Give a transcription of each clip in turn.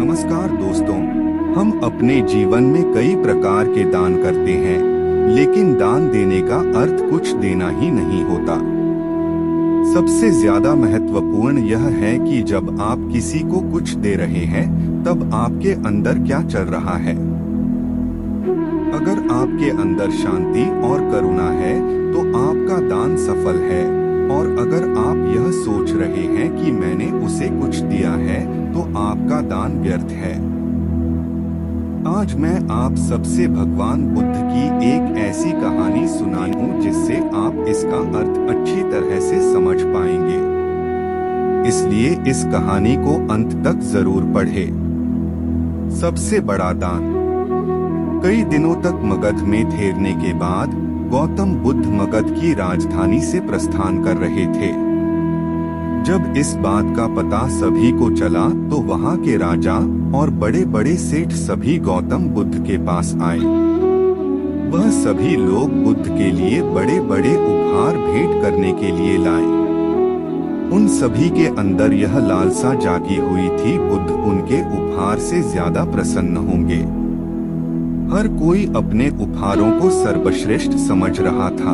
नमस्कार दोस्तों, हम अपने जीवन में कई प्रकार के दान करते हैं, लेकिन दान देने का अर्थ कुछ देना ही नहीं होता। सबसे ज्यादा महत्वपूर्ण यह है कि जब आप किसी को कुछ दे रहे हैं, तब आपके अंदर क्या चल रहा है। अगर आपके अंदर शांति और करुणा है, तो आपका दान सफल है। और अगर आप यह सोच रहे हैं कि मैंने उसे कुछ दिया है, तो आपका दान व्यर्थ है। आज मैं आप सबसे भगवान बुद्ध की एक ऐसी कहानी सुनाई हूँ जिससे आप इसका अर्थ अच्छी तरह से समझ पाएंगे। इसलिए इस कहानी को अंत तक जरूर पढ़ें। सबसे बड़ा दान। कई दिनों तक मगध में ठहरने के बाद गौतम बुद्ध मगध की राजधानी से प्रस्थान कर रहे थे। जब इस बात का पता सभी को चला, तो वहाँ के राजा और बड़े बड़े सेठ सभी गौतम बुद्ध के पास आए। वह सभी लोग बुद्ध के लिए बड़े बड़े उपहार भेंट करने के लिए लाए। उन सभी के अंदर यह लालसा जागी हुई थी, बुद्ध उनके उपहार से ज्यादा प्रसन्न होंगे। हर कोई अपने उपहारों को सर्वश्रेष्ठ समझ रहा था।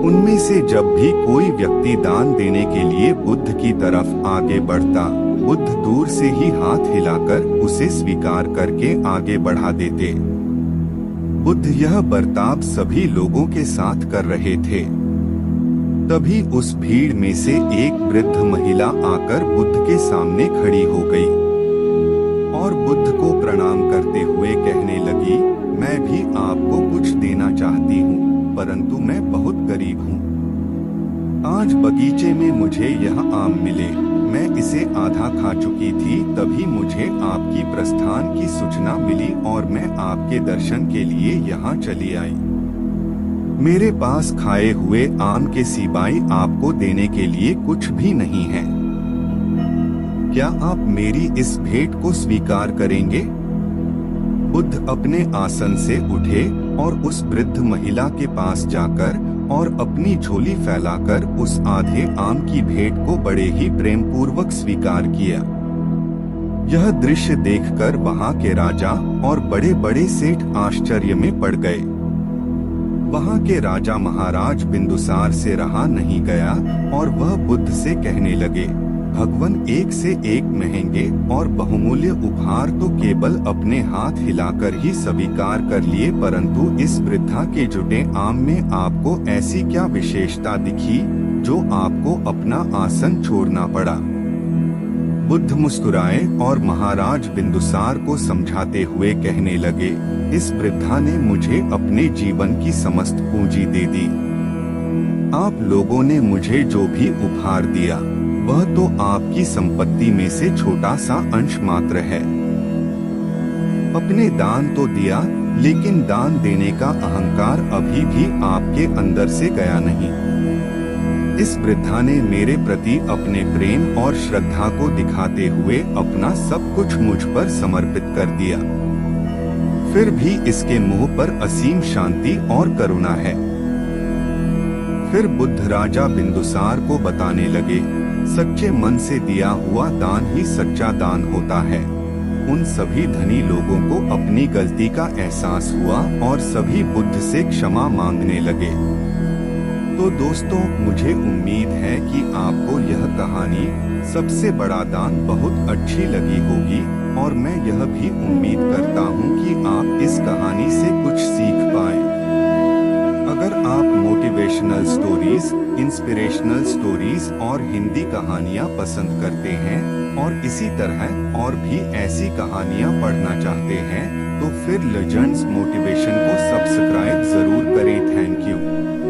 उनमें से जब भी कोई व्यक्ति दान देने के लिए बुद्ध की तरफ आगे बढ़ता, बुद्ध दूर से ही हाथ हिलाकर उसे स्वीकार करके आगे बढ़ा देते। बुद्ध यह बर्ताव सभी लोगों के साथ कर रहे थे। तभी उस भीड़ में से एक वृद्ध महिला आकर बुद्ध के सामने खड़ी हो गई और बुद्ध को प्रणाम करते हुए कहने लगी, मैं भी आपको कुछ देना चाहती हूँ, परंतु मैं बहुत गरीब हूँ। आज बगीचे में मुझे यह आम मिले, मैं इसे आधा खा चुकी थी, तभी मुझे आपकी प्रस्थान की सूचना मिली और मैं आपके दर्शन के लिए यहाँ चली आई। मेरे पास खाए हुए आम के सिवाय आपको देने के लिए कुछ भी नहीं है। क्या आप मेरी इस भेंट को स्वीकार करेंगे? बुद्ध अपने आसन से उठे और उस वृद्ध महिला के पास जाकर और अपनी झोली फैलाकर उस आधे आम की भेंट को बड़े ही प्रेम पूर्वक स्वीकार किया। यह दृश्य देखकर वहां के राजा और बड़े बड़े सेठ आश्चर्य में पड़ गए। वहां के राजा महाराज बिंदुसार से रहा नहीं गया और वह बुद्ध से कहने लगे, भगवान एक से एक महंगे और बहुमूल्य उपहार तो केवल अपने हाथ हिलाकर ही स्वीकार कर लिए, परंतु इस वृद्धा के जुटे आम में आपको ऐसी क्या विशेषता दिखी जो आपको अपना आसन छोड़ना पड़ा? बुद्ध मुस्कुराए और महाराज बिंदुसार को समझाते हुए कहने लगे, इस वृद्धा ने मुझे अपने जीवन की समस्त पूंजी दे दी। आप लोगों ने मुझे जो भी उपहार दिया, वह तो आपकी संपत्ति में से छोटा सा अंश मात्र है। अपने दान तो दिया, लेकिन दान देने का अहंकार अभी भी आपके अंदर से गया नहीं। इस वृद्धा ने मेरे प्रति अपने प्रेम और श्रद्धा को दिखाते हुए अपना सब कुछ मुझ पर समर्पित कर दिया। फिर भी इसके मुंह पर असीम शांति और करुणा है। फिर बुद्ध राजा बिंदुसार को बताने लगे, सच्चे मन से दिया हुआ दान ही सच्चा दान होता है। उन सभी धनी लोगों को अपनी गलती का एहसास हुआ और सभी बुद्ध से क्षमा मांगने लगे। तो दोस्तों, मुझे उम्मीद है कि आपको यह कहानी सबसे बड़ा दान बहुत अच्छी लगी होगी और मैं यह भी उम्मीद करता हूँ कि आप इस कहानी से कुछ सीख पाए। अगर आप मोटिवेशनल स्टोरीज, इंस्पिरेशनल स्टोरीज और हिंदी कहानियाँ पसंद करते हैं और इसी तरह और भी ऐसी कहानियाँ पढ़ना चाहते हैं, तो फिर लेजेंड्स मोटिवेशन को सब्सक्राइब जरूर करें। Thank you.